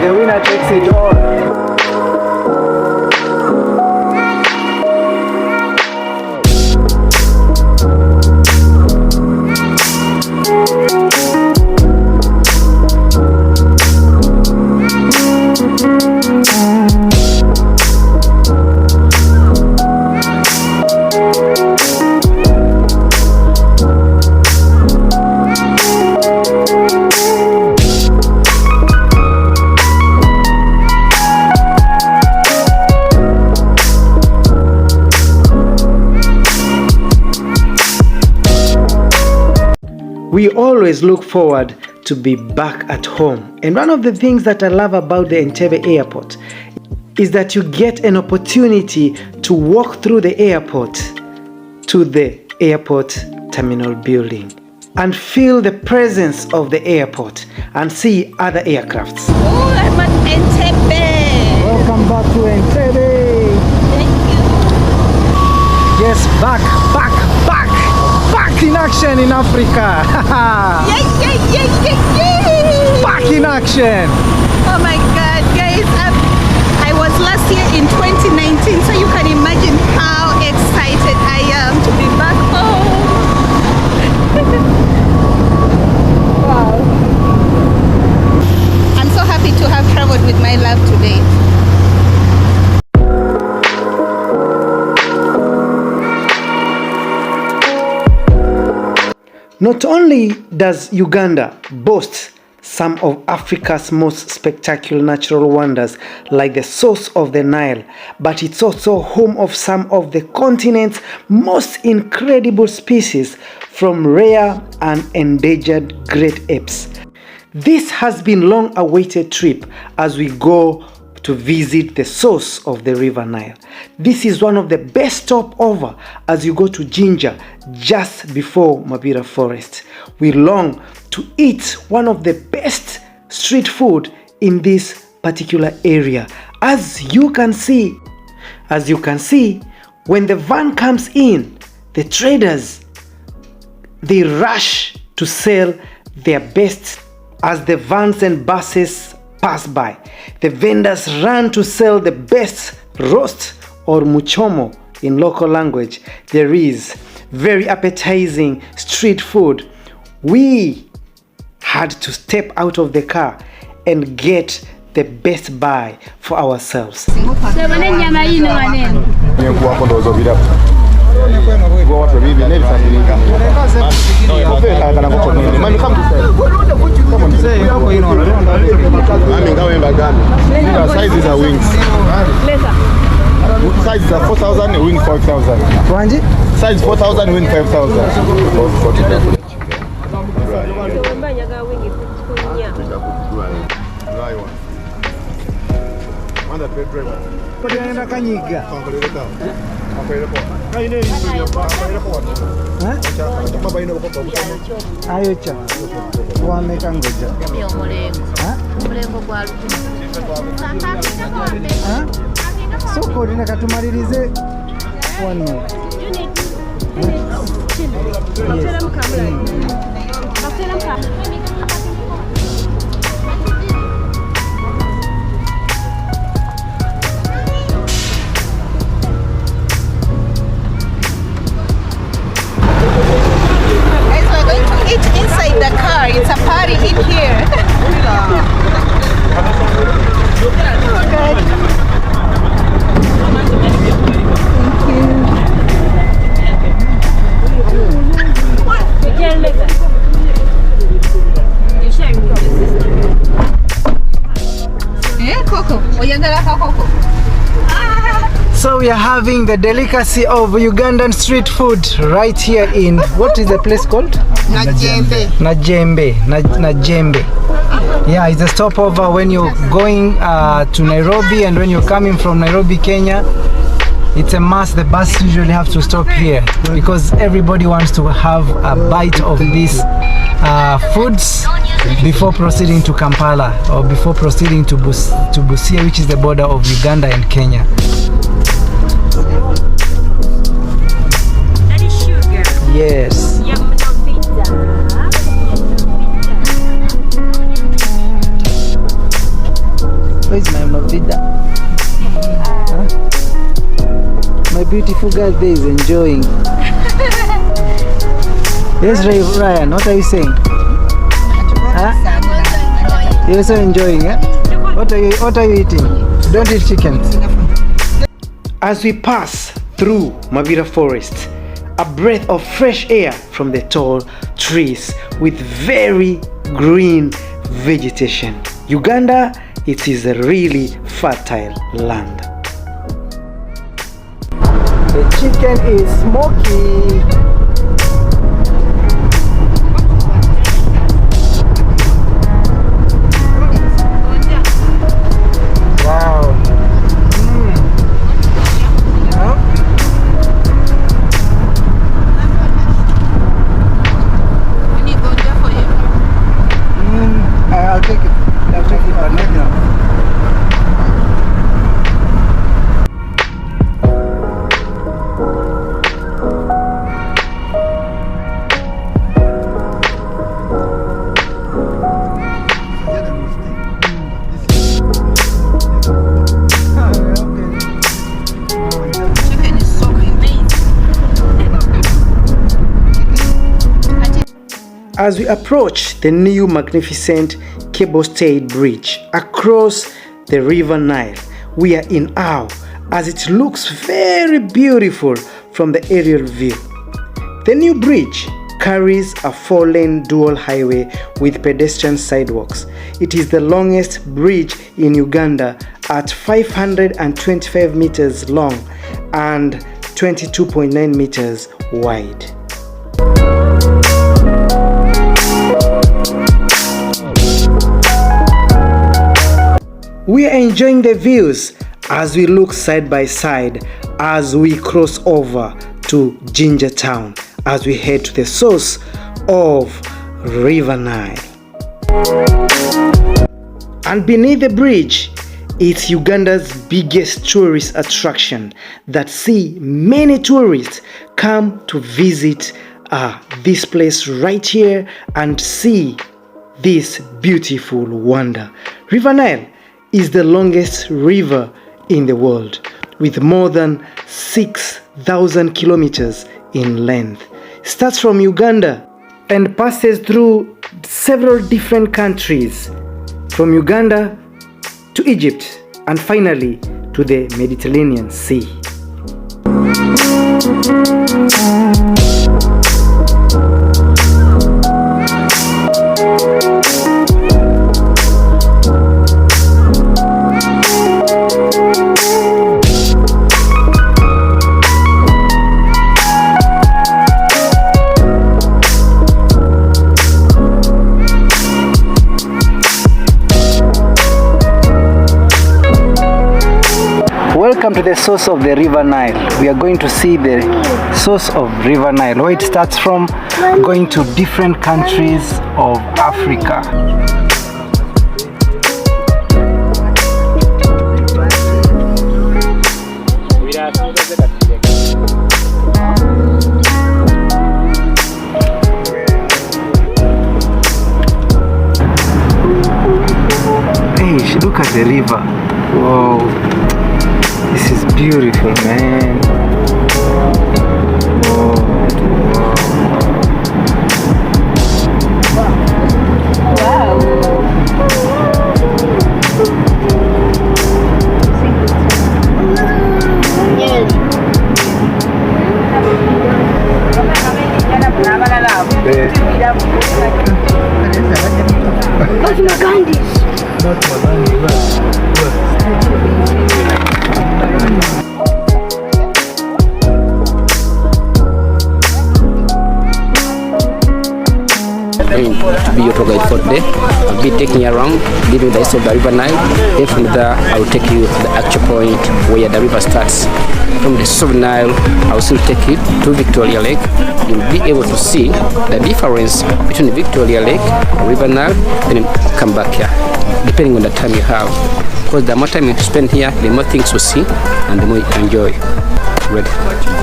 the winner takes it all. We always look forward to be back at home. And one of the things that I love about the Entebbe airport is that you get an opportunity to walk through the airport to the airport terminal building and feel the presence of the airport and see other aircrafts. Oh, I'm at Entebbe. Welcome back to Entebbe. Thank you. Yes, back in action in Africa. Yay. Back in action. Oh my God, guys, I was last year in 2019, so you can imagine how excited I am to be back home. Wow. I'm so happy to have traveled with my love today. Not only does Uganda boast some of Africa's most spectacular natural wonders like the source of the Nile, but it's also home of some of the continent's most incredible species, from rare and endangered great apes. This has been a long-awaited trip as we go to visit the source of the river Nile. This is one of the best stopover as you go to Jinja just before Mabira Forest. We long to eat one of the best street food in this particular area. As you can see, when the van comes in, the traders, they rush to sell their best. As the vans and buses pass by, the vendors run to sell the best roast or muchomo in local language. There is very appetizing street food. We had to step out of the car and get the best buy for ourselves. Sizes are wings. Sizes are 4,000, wing 5,000. Size 4,000, wing 5,000. Soko lina katumalirize wano. Guys, we're going to eat inside the car. It's a party in here. Oh God. So we are having the delicacy of Ugandan street food right here in, what is the place called? Najembe. Yeah, it's a stopover when you're going to Nairobi, and when you're coming from Nairobi, Kenya. It's a must. The bus usually have to stop here because everybody wants to have a bite of these foods before proceeding to Kampala or before proceeding to Busia, which is the border of Uganda and Kenya. That is sugar. Yes. Where's my Novida? Huh? My beautiful girl there is enjoying. Yes, Ryan, what are you saying? Huh? You're also enjoying, eh? What are you eating? Don't eat chicken. As we pass through Mabira Forest, a breath of fresh air from the tall trees with very green vegetation. Uganda, it is a really fertile land. The chicken is smoky. Wow. Huh? I'll take it. I'll take it. I'll let you know. As we approach the new magnificent cable-stayed bridge across the River Nile, we are in awe as it looks very beautiful from the aerial view. The new bridge carries a 4-lane dual highway with pedestrian sidewalks. It is the longest bridge in Uganda at 525 meters long and 22.9 meters wide. We are enjoying the views as we look side by side as we cross over to Ginger Town as we head to the source of River Nile. And beneath the bridge, it's Uganda's biggest tourist attraction that see many tourists come to visit this place right here and see this beautiful wonder. River Nile is the longest river in the world with more than 6,000 kilometers in length. It starts from Uganda and passes through several different countries, from Uganda to Egypt and finally to the Mediterranean Sea. Welcome to the source of the River Nile. We are going to see the source of River Nile, where it starts from, going to different countries of Africa. Hey, look at the river. Whoa. This is beautiful, man. Whoa. Wow. To be your tour guide for today. I'll be taking you around, leaving the east of the River Nile. Then from there, I will take you to the actual point where the river starts. From the source of Nile, I will still take you to Victoria Lake. You'll be able to see the difference between Victoria Lake and River Nile, then come back here, depending on the time you have. Because the more time you spend here, the more things you see and the more you enjoy. Ready?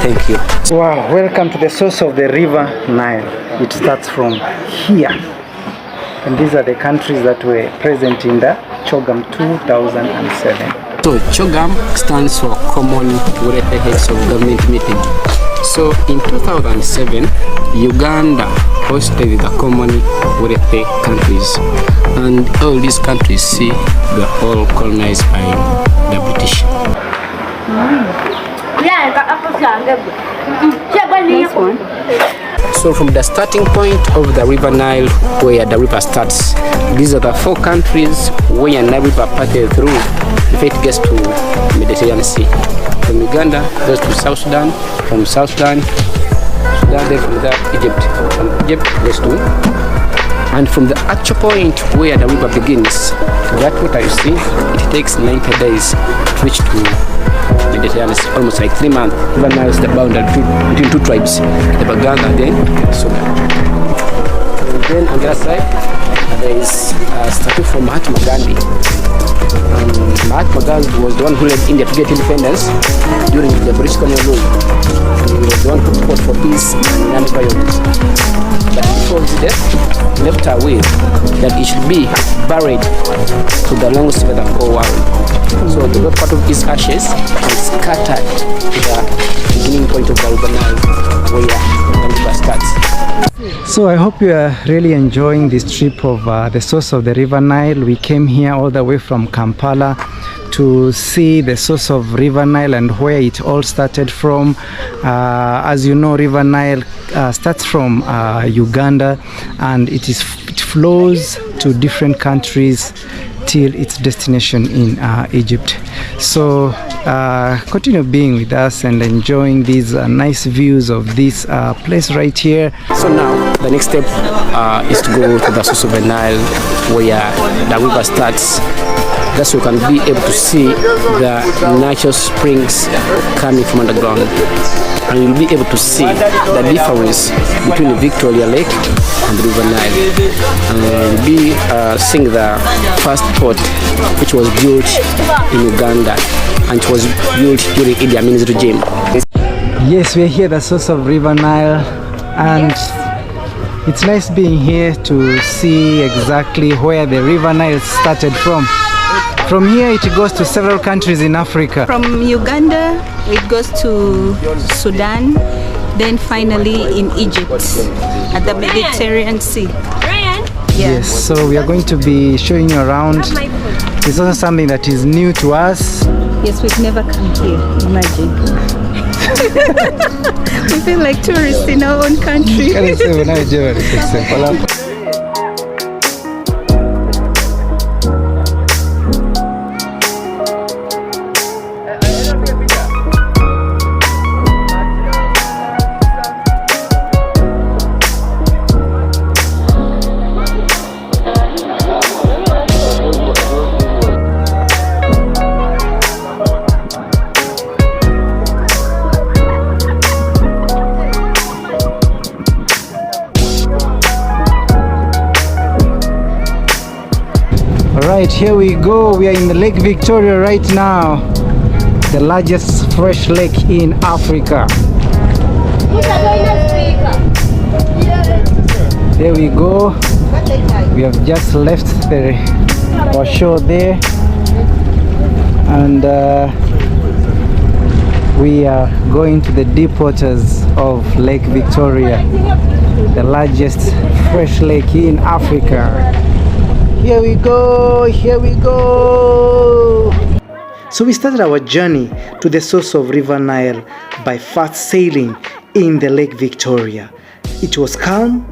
Thank you. Wow, welcome to the source of the River Nile. It starts from here. And these are the countries that were present in the CHOGM 2007. So CHOGM stands for Common Welfare Heads of Government Meeting. So in 2007, Uganda hosted the Common Welfare countries, and all these countries were all colonized by the British. Nice one. So from the starting point of the River Nile, where the river starts, these are the 4 countries where Nile River passes through if it gets to Mediterranean Sea. From Uganda goes to South Sudan, from South Sudan, then from there Egypt. From Egypt goes to, and from the actual point where the river begins, that water you see, it takes 90 days to reach to Mediterranean Sea, almost like 3 months. River Nile is the boundary between 2 tribes, the Baganda and then Sudan. And then on the other side, there is a statue from Mahatma Gandhi. Mahatma Gandhi was the one who led India to get independence during the British colonial rule. And he was the one who fought for peace and non-violence. But before his death, he left a will that he should be buried to the longest river in the whole world. So the great part of his ashes is scattered to the beginning point of the River Nile, where the river starts. So I hope you are really enjoying this trip of the source of the River Nile. We came here all the way from Kampala to see the source of River Nile and where it all started from. As you know, River Nile starts from Uganda, and it flows to different countries till its destination in Egypt. So continue being with us and enjoying these nice views of this place right here. So now the next step is to go to the source of the Nile, where the river starts. Thus you can be able to see the natural springs coming from underground, and you'll be able to see the difference between Victoria Lake and the River Nile. And you'll be seeing the first port, which was built in Uganda, and it was built during Idi Amin's regime. Yes, we're here at the source of River Nile, and it's nice being here to see exactly where the River Nile started from. From here it goes to several countries in Africa. From Uganda, it goes to Sudan, then finally in Egypt at the Mediterranean Sea. Yes, so we are going to be showing you around. It's also something that is new to us. Yes, we've never come here, imagine. We feel like tourists in our own country. Alright, here we go. We are in the Lake Victoria right now, the largest fresh lake in Africa. There we go. We have just left our shore there, and we are going to the deep waters of Lake Victoria, the largest fresh lake in Africa. Here we go, here we go. So we started our journey to the source of River Nile by fast sailing in the Lake Victoria. It was calm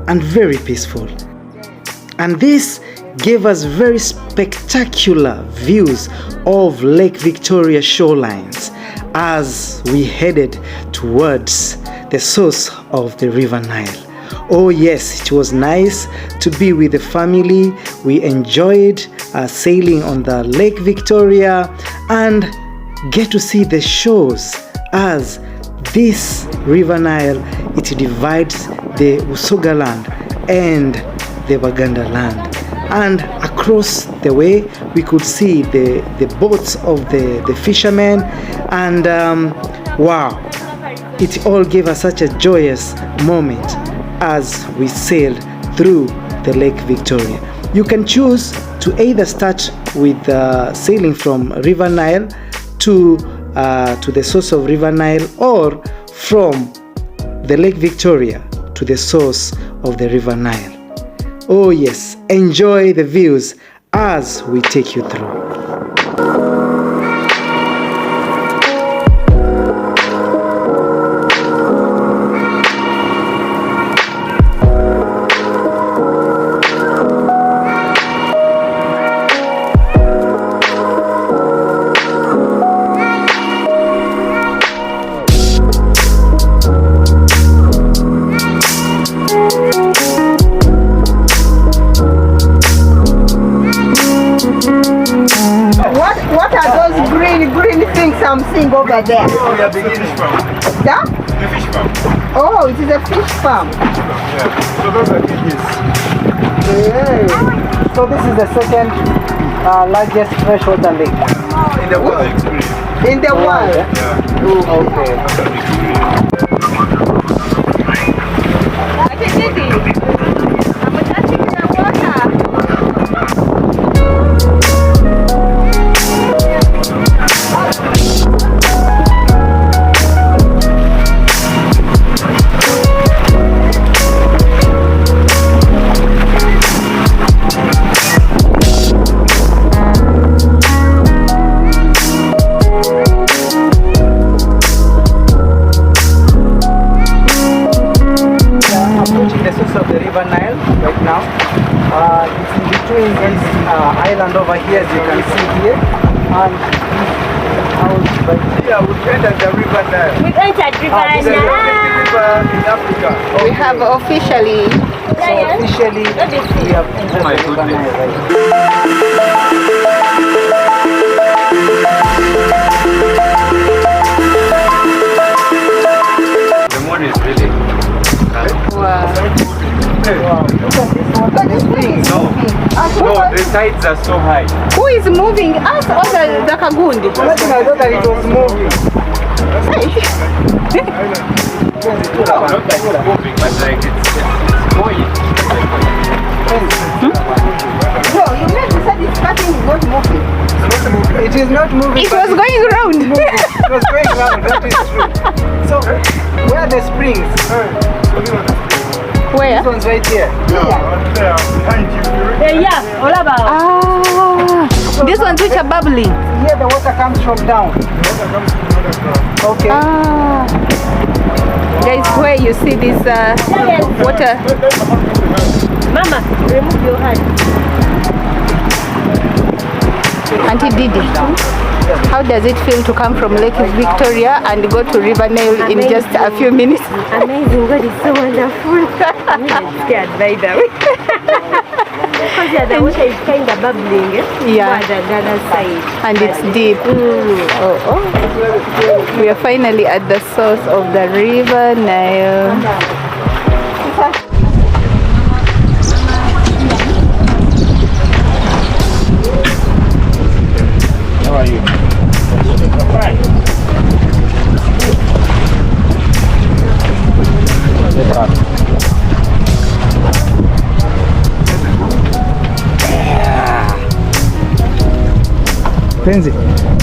and very peaceful. And this gave us very spectacular views of Lake Victoria shorelines as we headed towards the source of the River Nile. Oh yes, it was nice to be with the family. We enjoyed sailing on the Lake Victoria and get to see the shores, as this River Nile, it divides the Usoga land and the Baganda land. And across the way we could see the boats of the fishermen, and wow, it all gave us such a joyous moment as we sailed through the Lake Victoria. You can choose to either start with sailing from River Nile to the source of River Nile, or from the Lake Victoria to the source of the River Nile. Oh yes, enjoy the views as we take you through. What are those green things I'm seeing over there? Oh, we are the fish farm. That? The fish farm. Oh, it is a fish farm. Yeah. So those are kidneys. Yeah. So this is the second largest freshwater lake In the world. In the world. Yeah. Okay. The source of the River Nile right now. It's in between this island over here, as you can see here, and house right here. We entered the River Nile. We entered River It's the longest river in Africa. We have officially. So officially, we have entered my the River goodness. Nile right now. The moon is really. Wow. No, the sides are so high. Who is moving? Us or the Kagundi? Imagine I thought that it was moving. Not that it's moving, but like it's going. No, you meant to say this cutting is not moving. It is not moving. It but was going round. it was going round, that is true. So, where are the springs? Where? This one's right here. Behind you. Yeah, all about. Ah, these ones which are bubbling. Here the water comes from down. Okay. Ah, guys, where you see this water? Mama, remove your hand. Auntie Didi, how does it feel to come from Lake Victoria and go to River Nile in just a few minutes? Amazing, God is so wonderful. I'm really scared by the way. Because yeah, the water is kind of bubbling. Yeah. The other side. And it's deep. Oh. We are finally at the source of the River Nile. How are you? Penzi,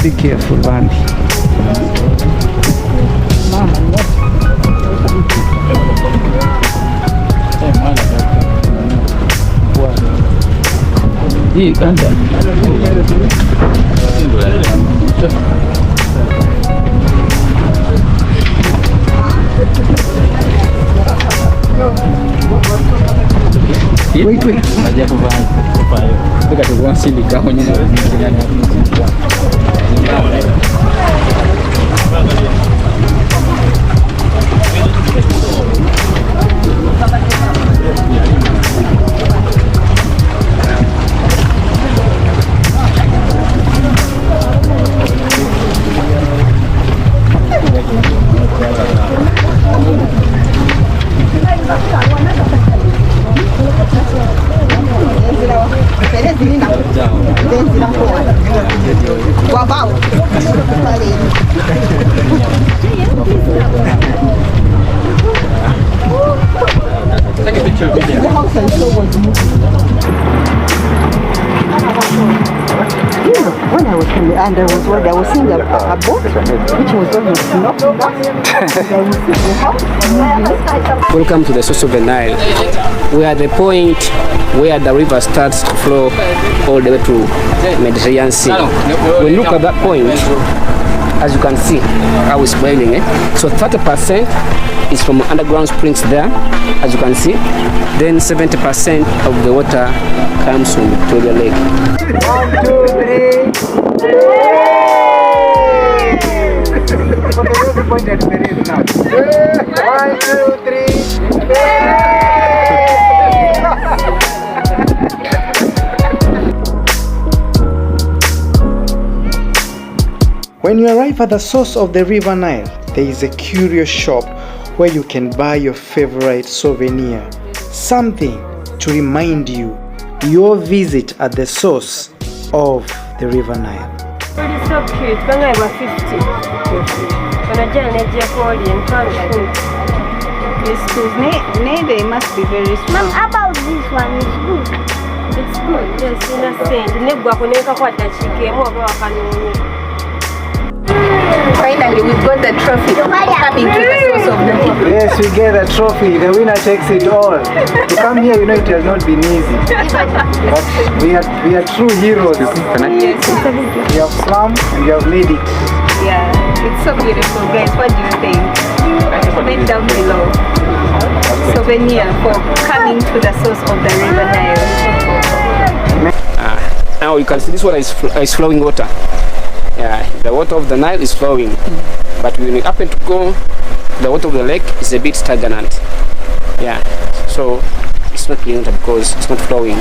be careful, Bandy. Uganda. Wait. Najja kuvaayo. Mpaka tuwansindikaho nyine. When I was in the and I was seeing a boat which was almost knocked down. Welcome to the source of the Nile. We are at the point where the river starts to flow all the way to Mediterranean Sea. When you look at that point, as you can see how it's boiling, so 30% is from underground springs there, as you can see. Then 70% of the water comes from Victoria Lake. 1, 2, 3. One, two, three. When you arrive at the source of the River Nile, there is a curious shop where you can buy your favorite souvenir, something to remind you your visit at the source of the River Nile. It's so cute. When I was 50. When I joined Excuse me, they must be very strong. Mom, about this one is good. It's good, yes, in a sense. Finally, we've got the trophy coming to the source of the river. Yes, we get the trophy. The winner takes it all. To come here, you know, it has not been easy. But we are true heroes. Yes. We have swum and we have made it. Yeah, it's so beautiful, guys. What do you think? Comment down below. Souvenir for coming to the source of the River Nile. Now you can see this water is flowing water. Yeah, the water of the Nile is flowing, but when you happen to go, the water of the lake is a bit stagnant. Yeah, so it's not clean because it's not flowing.